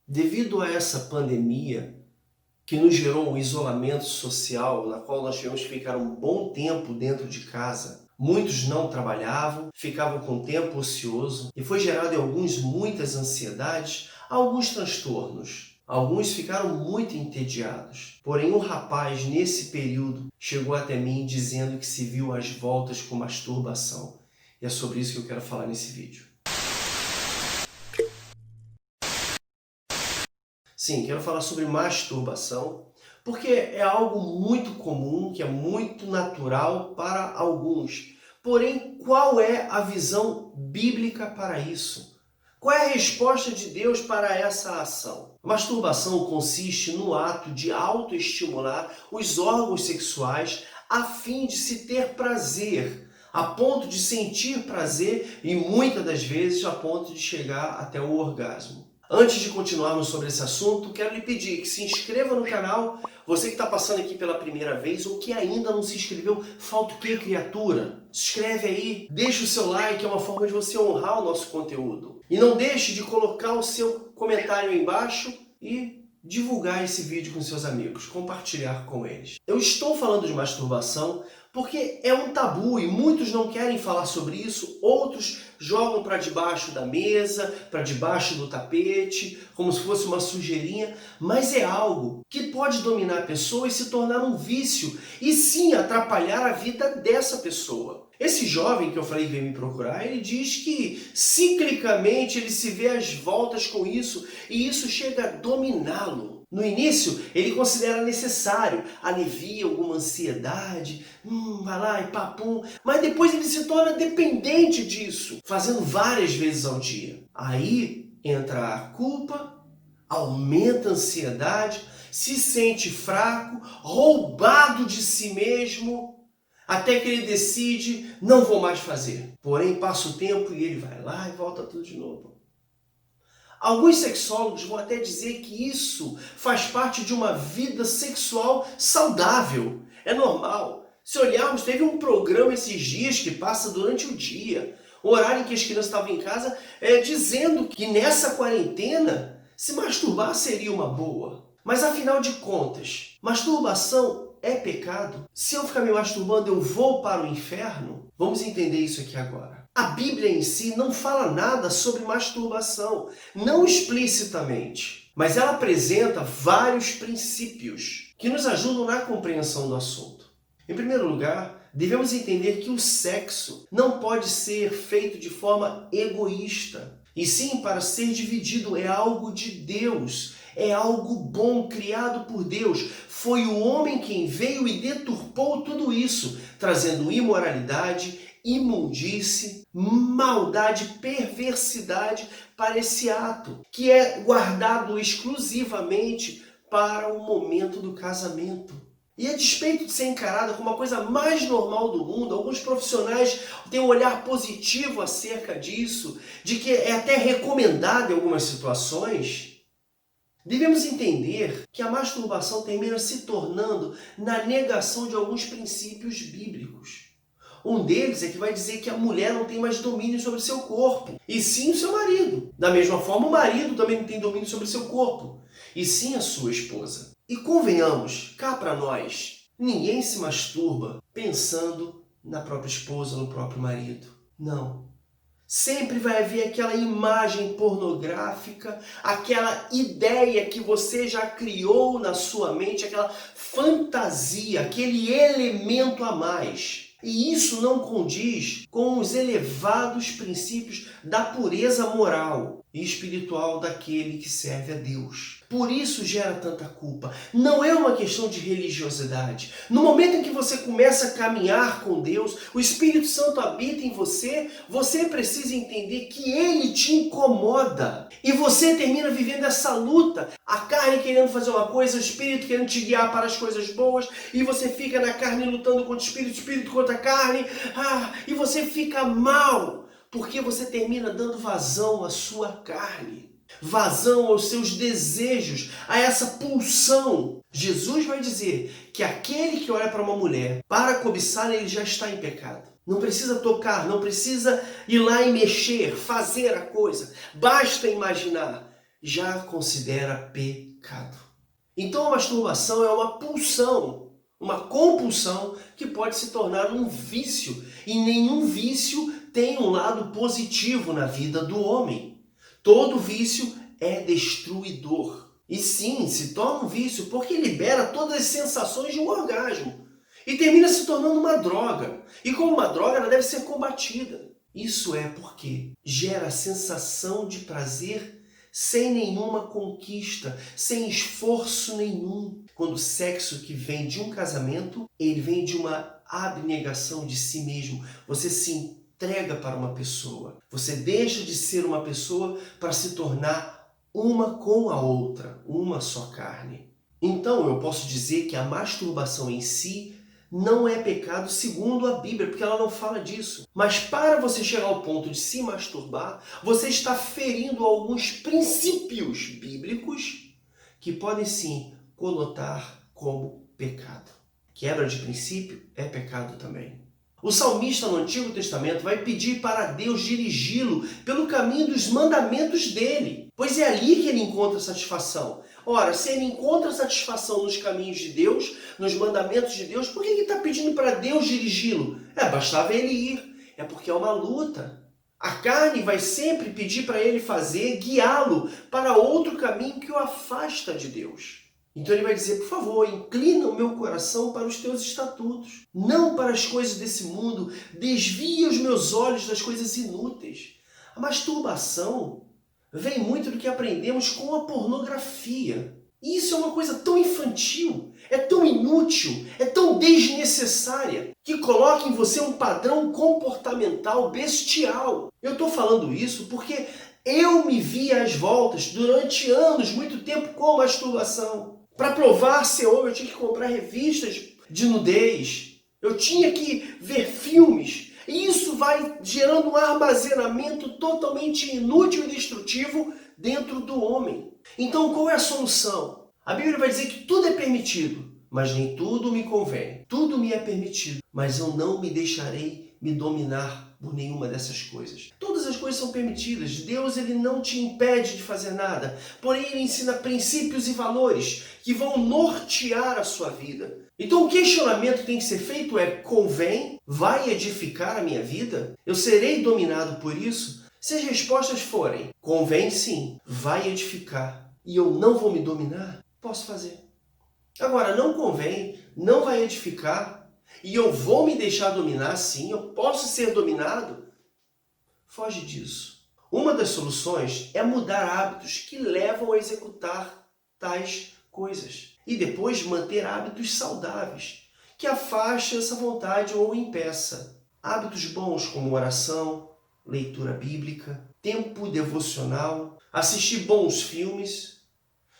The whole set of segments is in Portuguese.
Devido a essa pandemia, que nos gerou um isolamento social, na qual nós tivemos que ficar um bom tempo dentro de casa, muitos não trabalhavam, ficavam com tempo ocioso e foi gerado em alguns muitas ansiedades, alguns transtornos. Alguns ficaram muito entediados. Porém, um rapaz, nesse período, chegou até mim dizendo que se viu às voltas com masturbação. E é sobre isso que eu quero falar nesse vídeo. Sim, quero falar sobre masturbação, porque é algo muito comum, que é muito natural para alguns. Porém, qual é a visão bíblica para isso? Qual é a resposta de Deus para essa ação? A masturbação consiste no ato de autoestimular os órgãos sexuais a fim de se ter prazer, a ponto de sentir prazer e muitas das vezes a ponto de chegar até o orgasmo. Antes de continuarmos sobre esse assunto, quero lhe pedir que se inscreva no canal. Você que está passando aqui pela primeira vez ou que ainda não se inscreveu, falta o que, criatura? Se inscreve aí, deixa o seu like, é uma forma de você honrar o nosso conteúdo. E não deixe de colocar o seu comentário aí embaixo e divulgar esse vídeo com seus amigos, compartilhar com eles. Eu estou falando de masturbação porque é um tabu e muitos não querem falar sobre isso, outros jogam para debaixo da mesa, para debaixo do tapete, como se fosse uma sujeirinha, mas é algo que pode dominar a pessoa e se tornar um vício, e sim atrapalhar a vida dessa pessoa. Esse jovem que eu falei que veio me procurar, ele diz que ciclicamente ele se vê às voltas com isso, e isso chega a dominá-lo. No início, ele considera necessário, alivia alguma ansiedade, vai lá e papum, mas depois ele se torna dependente disso, fazendo várias vezes ao dia. Aí entra a culpa, aumenta a ansiedade, se sente fraco, roubado de si mesmo, até que ele decide, não vou mais fazer. Porém, passa o tempo e ele vai lá e volta tudo de novo. Alguns sexólogos vão até dizer que isso faz parte de uma vida sexual saudável. É normal. Se olharmos, teve um programa esses dias que passa durante o dia, o horário em que as crianças estavam em casa, dizendo que nessa quarentena se masturbar seria uma boa. Mas afinal de contas, masturbação é pecado? Se eu ficar me masturbando, eu vou para o inferno? Vamos entender isso aqui agora. A Bíblia em si não fala nada sobre masturbação, não explicitamente, mas ela apresenta vários princípios que nos ajudam na compreensão do assunto. Em primeiro lugar, devemos entender que o sexo não pode ser feito de forma egoísta, e sim para ser dividido, é algo de Deus. É algo bom, criado por Deus. Foi o homem quem veio e deturpou tudo isso, trazendo imoralidade, imundície, maldade, perversidade para esse ato, que é guardado exclusivamente para o momento do casamento. E a despeito de ser encarada como a coisa mais normal do mundo, alguns profissionais têm um olhar positivo acerca disso, de que é até recomendado em algumas situações. Devemos entender que a masturbação termina se tornando na negação de alguns princípios bíblicos. Um deles é que vai dizer que a mulher não tem mais domínio sobre seu corpo, e sim o seu marido. Da mesma forma, o marido também não tem domínio sobre seu corpo, e sim a sua esposa. E convenhamos, cá para nós, ninguém se masturba pensando na própria esposa, no próprio marido. Não. Sempre vai haver aquela imagem pornográfica, aquela ideia que você já criou na sua mente, aquela fantasia, aquele elemento a mais. E isso não condiz com os elevados princípios da pureza moral e espiritual daquele que serve a Deus. Por isso gera tanta culpa. Não é uma questão de religiosidade. No momento em que você começa a caminhar com Deus, o Espírito Santo habita em você, você precisa entender que Ele te incomoda. E você termina vivendo essa luta. A carne querendo fazer uma coisa, o Espírito querendo te guiar para as coisas boas, e você fica na carne lutando contra o Espírito contra a carne, e você fica mal, porque você termina dando vazão à sua carne, vazão aos seus desejos, a essa pulsão. Jesus vai dizer que aquele que olha para uma mulher para cobiçar, ele já está em pecado. Não precisa tocar, não precisa ir lá e mexer, fazer a coisa. Basta imaginar já considera pecado. Então a masturbação é uma pulsão, uma compulsão que pode se tornar um vício. E nenhum vício tem um lado positivo na vida do homem. Todo vício é destruidor. E sim, se torna um vício porque libera todas as sensações de um orgasmo. E termina se tornando uma droga. E como uma droga, ela deve ser combatida. Isso é porque gera a sensação de prazer sem nenhuma conquista, sem esforço nenhum. Quando o sexo que vem de um casamento, ele vem de uma abnegação de si mesmo. Você se entrega para uma pessoa. Você deixa de ser uma pessoa para se tornar uma com a outra, uma só carne. Então eu posso dizer que a masturbação em si não é pecado segundo a Bíblia, porque ela não fala disso. Mas para você chegar ao ponto de se masturbar, você está ferindo alguns princípios bíblicos que podem sim conotar como pecado. Quebra de princípio é pecado também. O salmista no Antigo Testamento vai pedir para Deus dirigi-lo pelo caminho dos mandamentos dele, pois é ali que ele encontra satisfação. Ora, se ele encontra satisfação nos caminhos de Deus, nos mandamentos de Deus, por que ele está pedindo para Deus dirigi-lo? Bastava ele ir. É porque é uma luta. A carne vai sempre pedir para ele fazer, guiá-lo para outro caminho que o afasta de Deus. Então ele vai dizer, por favor, inclina o meu coração para os teus estatutos, não para as coisas desse mundo, desvia os meus olhos das coisas inúteis. A masturbação vem muito do que aprendemos com a pornografia. E isso é uma coisa tão infantil, é tão inútil, é tão desnecessária, que coloca em você um padrão comportamental bestial. Eu estou falando isso porque eu me vi às voltas durante anos, muito tempo, com masturbação. Para provar ser homem, eu tinha que comprar revistas de nudez. Eu tinha que ver filmes. E isso vai gerando um armazenamento totalmente inútil e destrutivo dentro do homem. Então, qual é a solução? A Bíblia vai dizer que tudo é permitido, mas nem tudo me convém. Tudo me é permitido, mas eu não me deixarei me dominar por nenhuma dessas coisas. Todas as coisas são permitidas. Deus ele não te impede de fazer nada. Porém, ele ensina princípios e valores que vão nortear a sua vida. Então o questionamento que tem que ser feito é: convém? Vai edificar a minha vida? Eu serei dominado por isso? Se as respostas forem: convém sim, vai edificar, e eu não vou me dominar, posso fazer. Agora, não convém, não vai edificar, e eu vou me deixar dominar sim, eu posso ser dominado, foge disso. Uma das soluções é mudar hábitos que levam a executar tais coisas. E depois manter hábitos saudáveis, que afaste essa vontade ou impeça. Hábitos bons como oração, leitura bíblica, tempo devocional, assistir bons filmes,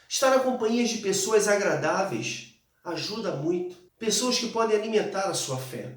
estar na companhia de pessoas agradáveis ajuda muito. Pessoas que podem alimentar a sua fé.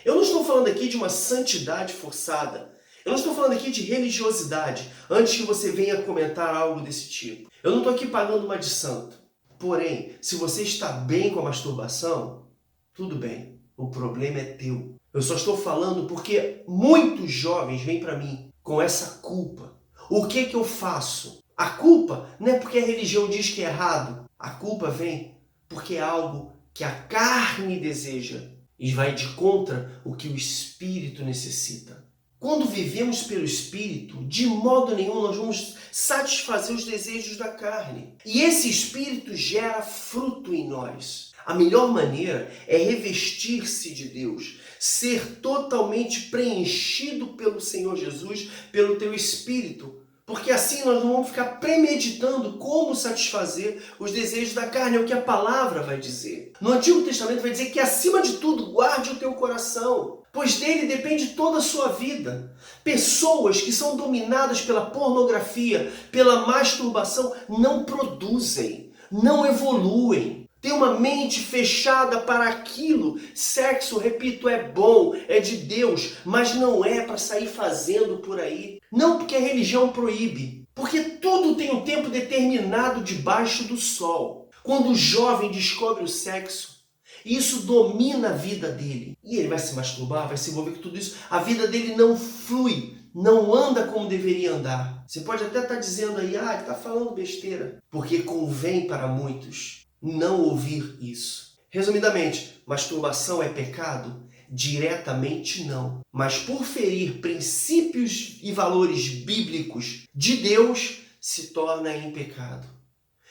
Eu não estou falando aqui de uma santidade forçada. Eu não estou falando aqui de religiosidade, antes que você venha comentar algo desse tipo. Eu não estou aqui pagando uma de santo. Porém, se você está bem com a masturbação, tudo bem, o problema é teu. Eu só estou falando porque muitos jovens vêm para mim com essa culpa. O que eu faço? A culpa não é porque a religião diz que é errado. A culpa vem porque é algo que a carne deseja e vai de contra o que o Espírito necessita. Quando vivemos pelo Espírito, de modo nenhum nós vamos satisfazer os desejos da carne. E esse Espírito gera fruto em nós. A melhor maneira é revestir-se de Deus, ser totalmente preenchido pelo Senhor Jesus, pelo teu Espírito. Porque assim nós não vamos ficar premeditando como satisfazer os desejos da carne, é o que a palavra vai dizer. No Antigo Testamento vai dizer que acima de tudo guarde o teu coração, pois dele depende toda a sua vida. Pessoas que são dominadas pela pornografia, pela masturbação, não produzem, não evoluem. Tem uma mente fechada para aquilo. Sexo, repito, é bom, é de Deus, mas não é para sair fazendo por aí. Não porque a religião proíbe, porque tudo tem um tempo determinado debaixo do sol. Quando o jovem descobre o sexo, isso domina a vida dele. E ele vai se masturbar, vai se envolver com tudo isso. A vida dele não flui, não anda como deveria andar. Você pode até estar dizendo aí, ele está falando besteira, porque convém para muitos não ouvir isso. Resumidamente, masturbação é pecado? Diretamente não. Mas por ferir princípios e valores bíblicos de Deus, se torna em pecado.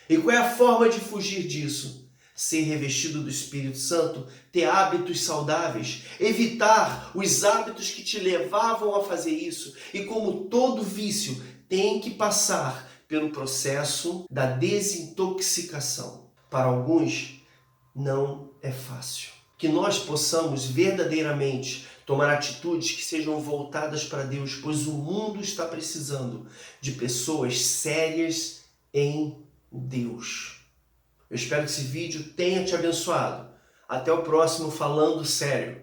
E qual é a forma de fugir disso? Ser revestido do Espírito Santo, ter hábitos saudáveis, evitar os hábitos que te levavam a fazer isso. E como todo vício, tem que passar pelo processo da desintoxicação. Para alguns, não é fácil. Que nós possamos verdadeiramente tomar atitudes que sejam voltadas para Deus, pois o mundo está precisando de pessoas sérias em Deus. Eu espero que esse vídeo tenha te abençoado. Até o próximo Falando Sério.